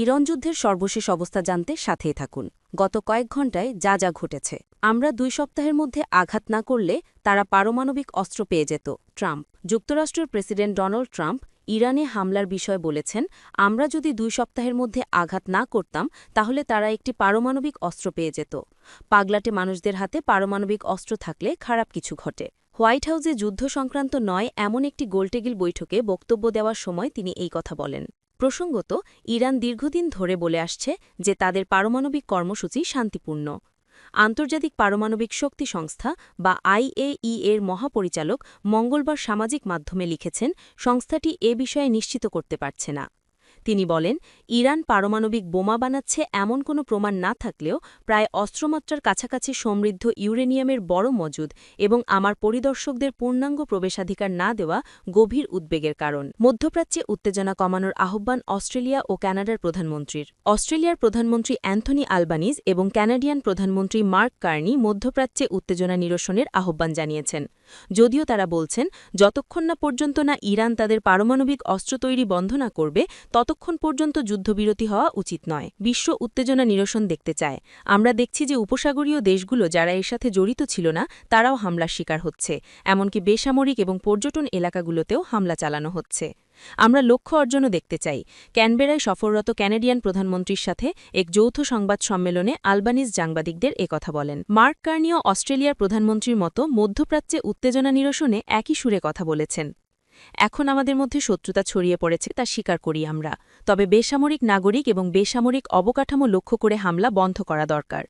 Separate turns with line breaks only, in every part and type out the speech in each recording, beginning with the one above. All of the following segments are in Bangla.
ইরান যুদ্ধের সর্বশেষ অবস্থা জানতে সাথেই থাকুন। গত কয়েক ঘণ্টায় যা যা ঘটেছে, আমরা 2 সপ্তাহের মধ্যে আঘাত না করলে তারা পারমাণবিক অস্ত্র পেয়ে যেত। ট্রাম্প। যুক্তরাষ্ট্রের প্রেসিডেন্ট ডোনাল্ড ট্রাম্প ইরানে হামলার বিষয়ে বলেছেন, আমরা যদি 2 সপ্তাহের মধ্যে আঘাত না করতাম তাহলে তারা একটি পারমাণবিক অস্ত্র পেয়ে যেত। পাগলাটে মানুষদের হাতে পারমাণবিক অস্ত্র থাকলে খারাপ কিছু ঘটে। হোয়াইট হাউসে যুদ্ধ সংক্রান্ত নয় এমন একটি গোলটেবিল বৈঠকে বক্তব্য দেওয়ার সময় তিনি এই কথা বলেন। প্রসঙ্গত, ইরান দীর্ঘদিন ধরে বলে আসছে যে তাদের পারমাণবিক কর্মসূচি শান্তিপূর্ণ। আন্তর্জাতিক পারমাণবিক শক্তি সংস্থা বা IAEA এর মহাপরিচালক মঙ্গলবার সামাজিক মাধ্যমে লিখেছেন, সংস্থাটি এ বিষয়ে নিশ্চিত করতে পারছে না। তিনি বলেন, ইরান পারমাণবিক বোমা বানাচ্ছে এমন কোনো প্রমাণ না থাকলেও প্রায় অস্ত্রমাত্রার কাছাকাছি সমৃদ্ধ ইউরেনিয়ামের বড় মজুদ এবং আমার পরিদর্শকদের পূর্ণাঙ্গ প্রবেশাধিকার না দেওয়া গভীর উদ্বেগের কারণ। মধ্যপ্রাচ্যে উত্তেজনা কমানোর আহ্বান অস্ট্রেলিয়া ও কানাডার প্রধানমন্ত্রীর। অস্ট্রেলিয়ার প্রধানমন্ত্রী অ্যান্থনি আলবানিজ এবং কানাডিয়ান প্রধানমন্ত্রী মার্ক কার্নি মধ্যপ্রাচ্যে উত্তেজনা নিরসনের আহ্বান জানিয়েছেন। যদিও তারা বলছেন, যতক্ষণ না পর্যন্ত না ইরান তাদের পারমাণবিক অস্ত্র তৈরি বন্ধ না করবে ততক্ষণ পর্যন্ত যুদ্ধবিরতি হওয়া উচিত নয়। বিশ্ব উত্তেজনা নিরসন দেখতে চায়। আমরা দেখছি যে উপসাগরীয় দেশগুলো যারা এর সাথে জড়িত ছিল না তারাও হামলার শিকার হচ্ছে, এমনকি বেসামরিক এবং পর্যটন এলাকাগুলোতেও হামলা চালানো হচ্ছে। আমরা লক্ষ্য অর্জনও দেখতে চাই। ক্যানবেরায় সফররত ক্যানাডিয়ান প্রধানমন্ত্রীর সাথে এক যৌথ সংবাদ সম্মেলনে আলবানিজ সাংবাদিকদের একথা বলেন। মার্ক কার্নিও অস্ট্রেলিয়ার প্রধানমন্ত্রীর মতো মধ্যপ্রাচ্যে উত্তেজনা নিরসনে একই সুরে কথা বলেছেন। এখন আমাদের মধ্যে শত্রুতা ছড়িয়ে পড়েছে তা স্বীকার করি আমরা, তবে বেসামরিক নাগরিক এবং বেসামরিক অবকাঠামো লক্ষ্য করে হামলা বন্ধ করা দরকার।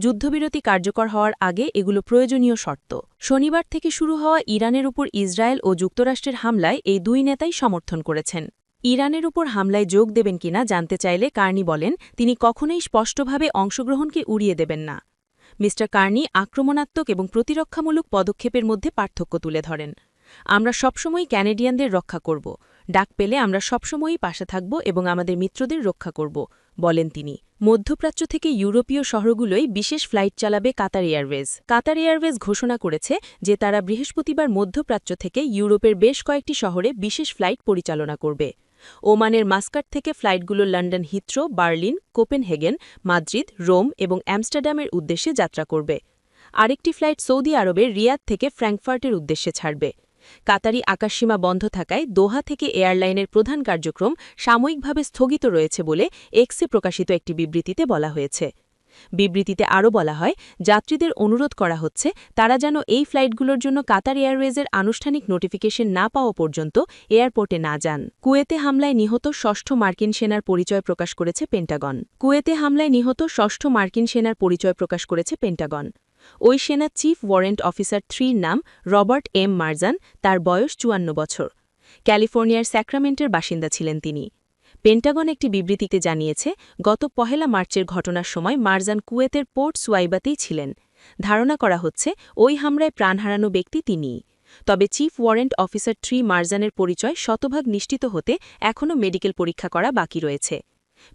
যুদ্ধবিরতি কার্যকর হওয়ার আগে এগুলো প্রয়োজনীয় শর্ত। শনিবার থেকে শুরু হওয়া ইরানের উপর ইসরায়েল ও যুক্তরাষ্ট্রের হামলায় এই দুই নেতাই সমর্থন করেছেন। ইরানের উপর হামলায় যোগ দেবেন কিনা জানতে চাইলে কার্নি বলেন, তিনি কখনোই স্পষ্টভাবে অংশগ্রহণকে উড়িয়ে দেবেন না। মি. কার্নি আক্রমণাত্মক এবং প্রতিরক্ষামূলক পদক্ষেপের মধ্যে পার্থক্য তুলে ধরেন। আমরা সবসময় ক্যানাডিয়ানদের রক্ষা করব, ডাক পেলে আমরা সবসময়ই পাশে থাকব এবং আমাদের মিত্রদের রক্ষা করব, বলেন তিনি। মধ্যপ্রাচ্য থেকে ইউরোপীয় শহরগুলোই বিশেষ ফ্লাইট চালাবে কাতার এয়ারওয়েজ। কাতার এয়ারওয়েজ ঘোষণা করেছে যে তারা বৃহস্পতিবার মধ্যপ্রাচ্য থেকে ইউরোপের বেশ কয়েকটি শহরে বিশেষ ফ্লাইট পরিচালনা করবে। ওমানের মাস্কাট থেকে ফ্লাইটগুলো London Heathrow, Berlin, Copenhagen, Madrid, Rome এবং অ্যামস্টারডামের উদ্দেশ্যে যাত্রা করবে। আরেকটি ফ্লাইট সৌদি আরবের রিয়াদ থেকে ফ্র্যাঙ্কফার্টের উদ্দেশ্যে ছাড়বে। কাতারি আকাশসীমা বন্ধ থাকায় দোহা থেকে এয়ারলাইনের প্রধান কার্যক্রম সাময়িকভাবে স্থগিত রয়েছে বলে এক্সে প্রকাশিত একটি বিবৃতিতে বলা হয়েছে। বিবৃতিতে আরও বলা হয়, যাত্রীদের অনুরোধ করা হচ্ছে তারা যেন এই ফ্লাইটগুলোর জন্য কাতার এয়ারওয়েজের আনুষ্ঠানিক নোটিফিকেশন না পাওয়া পর্যন্ত এয়ারপোর্টে না যান। কুয়েতে হামলায় নিহত ৬ষ্ঠ মার্কিন সেনার পরিচয় প্রকাশ করেছে পেন্টাগন। কুয়েতে হামলায় নিহত ৬ষ্ঠ মার্কিন সেনার পরিচয় প্রকাশ করেছে পেন্টাগন। ওই সেনা চিফ ওয়ারেন্ট অফিসার 3 নাম রবার্ট এম মার্জান, তার বয়স ৫৪ বছর। ক্যালিফোর্নিয়ার স্যাক্রামেন্টের বাসিন্দা ছিলেন তিনি। পেন্টাগন একটি বিবৃতিতে জানিয়েছে, গত ১ মার্চের ঘটনার সময় মার্জান কুয়েতের পোর্ট সুয়াইবাতেই ছিলেন। ধারণা করা হচ্ছে ওই হামলায় প্রাণ হারানো ব্যক্তি তিনিই। তবে চিফ ওয়ারেন্ট অফিসার 3 মার্জানের পরিচয় শতভাগ নিশ্চিত হতে এখনও মেডিকেল পরীক্ষা করা বাকি রয়েছে।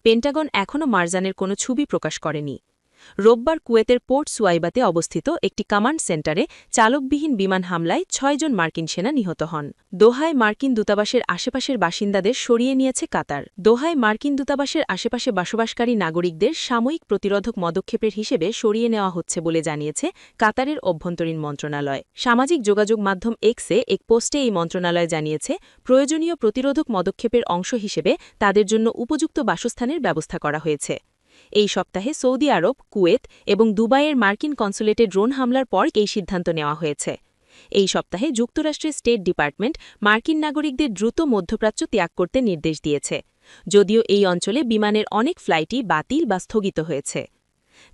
পেন্টাগন এখনও মার্জানের কোনো ছবি প্রকাশ করেনি। রোববার কুয়েতের পোর্ট সুয়াইবাতে অবস্থিত একটি কমান্ড সেন্টারে চালকবিহীন বিমান হামলায় ৬ জন মার্কিন সেনা নিহত হন। দোহায় মার্কিন দূতাবাসের আশেপাশের বাসিন্দাদের সরিয়ে নিয়েছে কাতার। দোহায় মার্কিন দূতাবাসের আশেপাশে বসবাসকারী নাগরিকদের সাময়িক প্রতিরোধক পদক্ষেপের হিসেবে সরিয়ে নেওয়া হচ্ছে বলে জানিয়েছে কাতারের অভ্যন্তরীণ মন্ত্রণালয়। সামাজিক যোগাযোগ মাধ্যম এক্সে এক পোস্টে এই মন্ত্রণালয় জানিয়েছে, প্রয়োজনীয় প্রতিরোধক পদক্ষেপের অংশ হিসেবে তাদের জন্য উপযুক্ত বাসস্থানের ব্যবস্থা করা হয়েছে। এই সপ্তাহে সৌদি আরব, কুয়েত এবং দুবাইয়ের মার্কিন কনসুলেটে ড্রোন হামলার পর এই সিদ্ধান্ত নেওয়া হয়েছে। এই সপ্তাহে যুক্তরাষ্ট্রের স্টেট ডিপার্টমেন্ট মার্কিন নাগরিকদের দ্রুত মধ্যপ্রাচ্য ত্যাগ করতে নির্দেশ দিয়েছে, যদিও এই অঞ্চলে বিমানের অনেক ফ্লাইটই বাতিল বা স্থগিত হয়েছে।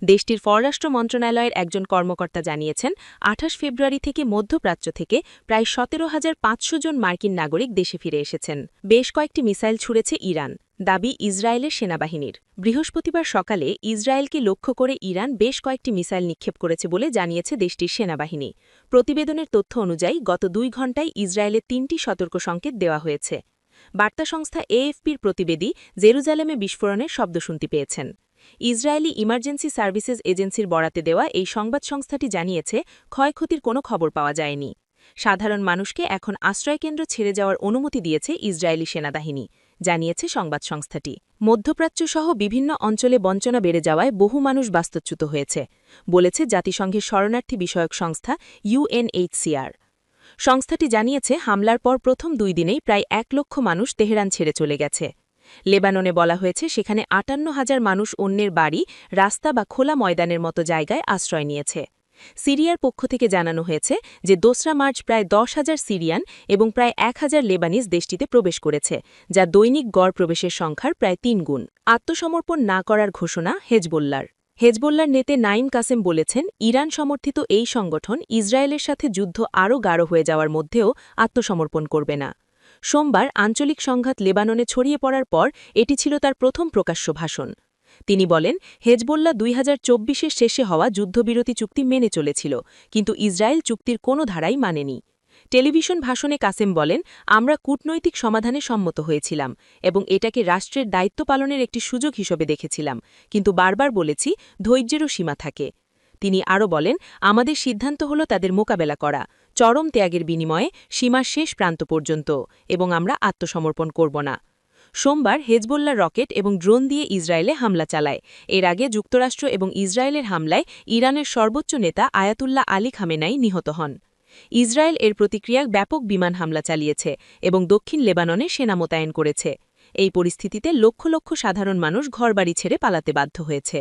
দেশটির পররাষ্ট্র মন্ত্রণালয়ের একজন কর্মকর্তা জানিয়েছেন, ২৮ ফেব্রুয়ারি থেকে মধ্যপ্রাচ্য থেকে প্রায় ১৭,৫০০ জন মার্কিন নাগরিক দেশে ফিরে এসেছেন। বেশ কয়েকটি মিসাইল ছুড়েছে ইরান, দাবি ইসরায়েলের সেনাবাহিনীর। বৃহস্পতিবার সকালে ইসরায়েলকে লক্ষ্য করে ইরান বেশ কয়েকটি মিসাইল নিক্ষেপ করেছে বলে জানিয়েছে দেশটির সেনাবাহিনী। প্রতিবেদনের তথ্য অনুযায়ী গত ২ ঘণ্টায় ইসরায়েলের ৩টি সতর্ক সংকেত দেওয়া হয়েছে। বার্তা সংস্থা এএফপির প্রতিবেদী জেরুজালেমে বিস্ফোরণের শব্দ শুনতে পেয়েছেন। ইসরায়েলি ইমার্জেন্সি সার্ভিসেস এজেন্সির বরাতে দেওয়া এই সংবাদ সংস্থাটি জানিয়েছে, ক্ষয়ক্ষতির কোনো খবর পাওয়া যায়নি। সাধারণ মানুষকে এখন আশ্রয়কেন্দ্র ছেড়ে যাওয়ার অনুমতি দিয়েছে ইসরায়েলি সেনাবাহিনী,
জানিয়েছে সংবাদ সংস্থাটি। মধ্যপ্রাচ্যসহ বিভিন্ন অঞ্চলে বঞ্চনা বেড়ে যাওয়ায় বহু মানুষ বাস্তুচ্যুত হয়েছে, বলেছে জাতিসংঘের শরণার্থী বিষয়ক সংস্থা UNHCR। সংস্থাটি জানিয়েছে হামলার পর প্রথম 2 দিনেই প্রায় 1 লক্ষ মানুষ তেহরান ছেড়ে চলে গেছে। লেবাননে বলা হয়েছে সেখানে 58,000 মানুষ অন্যের বাড়ি, রাস্তা বা খোলা ময়দানের মতো জায়গায় আশ্রয় নিয়েছে। সিরিয়ার পক্ষ থেকে জানানো হয়েছে যে 2রা মার্চ প্রায় 10,000 সিরিয়ান এবং প্রায় 1,000 লেবানিজ দেশটিতে প্রবেশ করেছে, যা দৈনিক গড় প্রবেশের সংখ্যার প্রায় 3 গুণ। আত্মসমর্পণ না করার ঘোষণা হেজবোল্লার। হেজবোল্লার নেতা নাইম কাসেম বলেছেন, ইরান সমর্থিত এই সংগঠন ইসরায়েলের সাথে যুদ্ধ আরও গাঢ় হয়ে যাওয়ার মধ্যেও আত্মসমর্পণ করবে না। সোমবার আঞ্চলিক সংঘাত লেবাননে ছড়িয়ে পড়ার পর এটি ছিল তার প্রথম প্রকাশ্য ভাষণ। তিনি বলেন, হেজবোল্লা 2024-এর শেষে হওয়া যুদ্ধবিরতি চুক্তি মেনে চলেছিল, কিন্তু ইসরায়েল চুক্তির কোনো ধারাই মানেনি। টেলিভিশন ভাষণে কাসেম বলেন, আমরা কূটনৈতিক সমাধানে সম্মত হয়েছিলাম এবং এটাকে রাষ্ট্রের দায়িত্ব পালনের একটি সুযোগ হিসেবে দেখেছিলাম, কিন্তু বারবার বলেছি ধৈর্যেরও সীমা থাকে। তিনি আরও বলেন, আমাদের সিদ্ধান্ত হল তাদের মোকাবেলা করা, চরম ত্যাগের বিনিময়ে সীমার শেষ প্রান্ত পর্যন্ত, এবং আমরা আত্মসমর্পণ করব না। সোমবার হেজবোল্লা রকেট এবং ড্রোন দিয়ে ইসরায়েলে হামলা চালায়। এর আগে যুক্তরাষ্ট্র এবং ইসরায়েলের হামলায় ইরানের সর্বোচ্চ নেতা আয়াতুল্লাহ আলী খামেনাই নিহত হন। ইসরায়েল এর প্রতিক্রিয়ায় ব্যাপক বিমান হামলা চালিয়েছে এবং দক্ষিণ লেবাননে সেনা মোতায়েন করেছে। এই পরিস্থিতিতে লক্ষ লক্ষ সাধারণ মানুষ ঘরবাড়ি ছেড়ে পালাতে বাধ্য হয়েছে।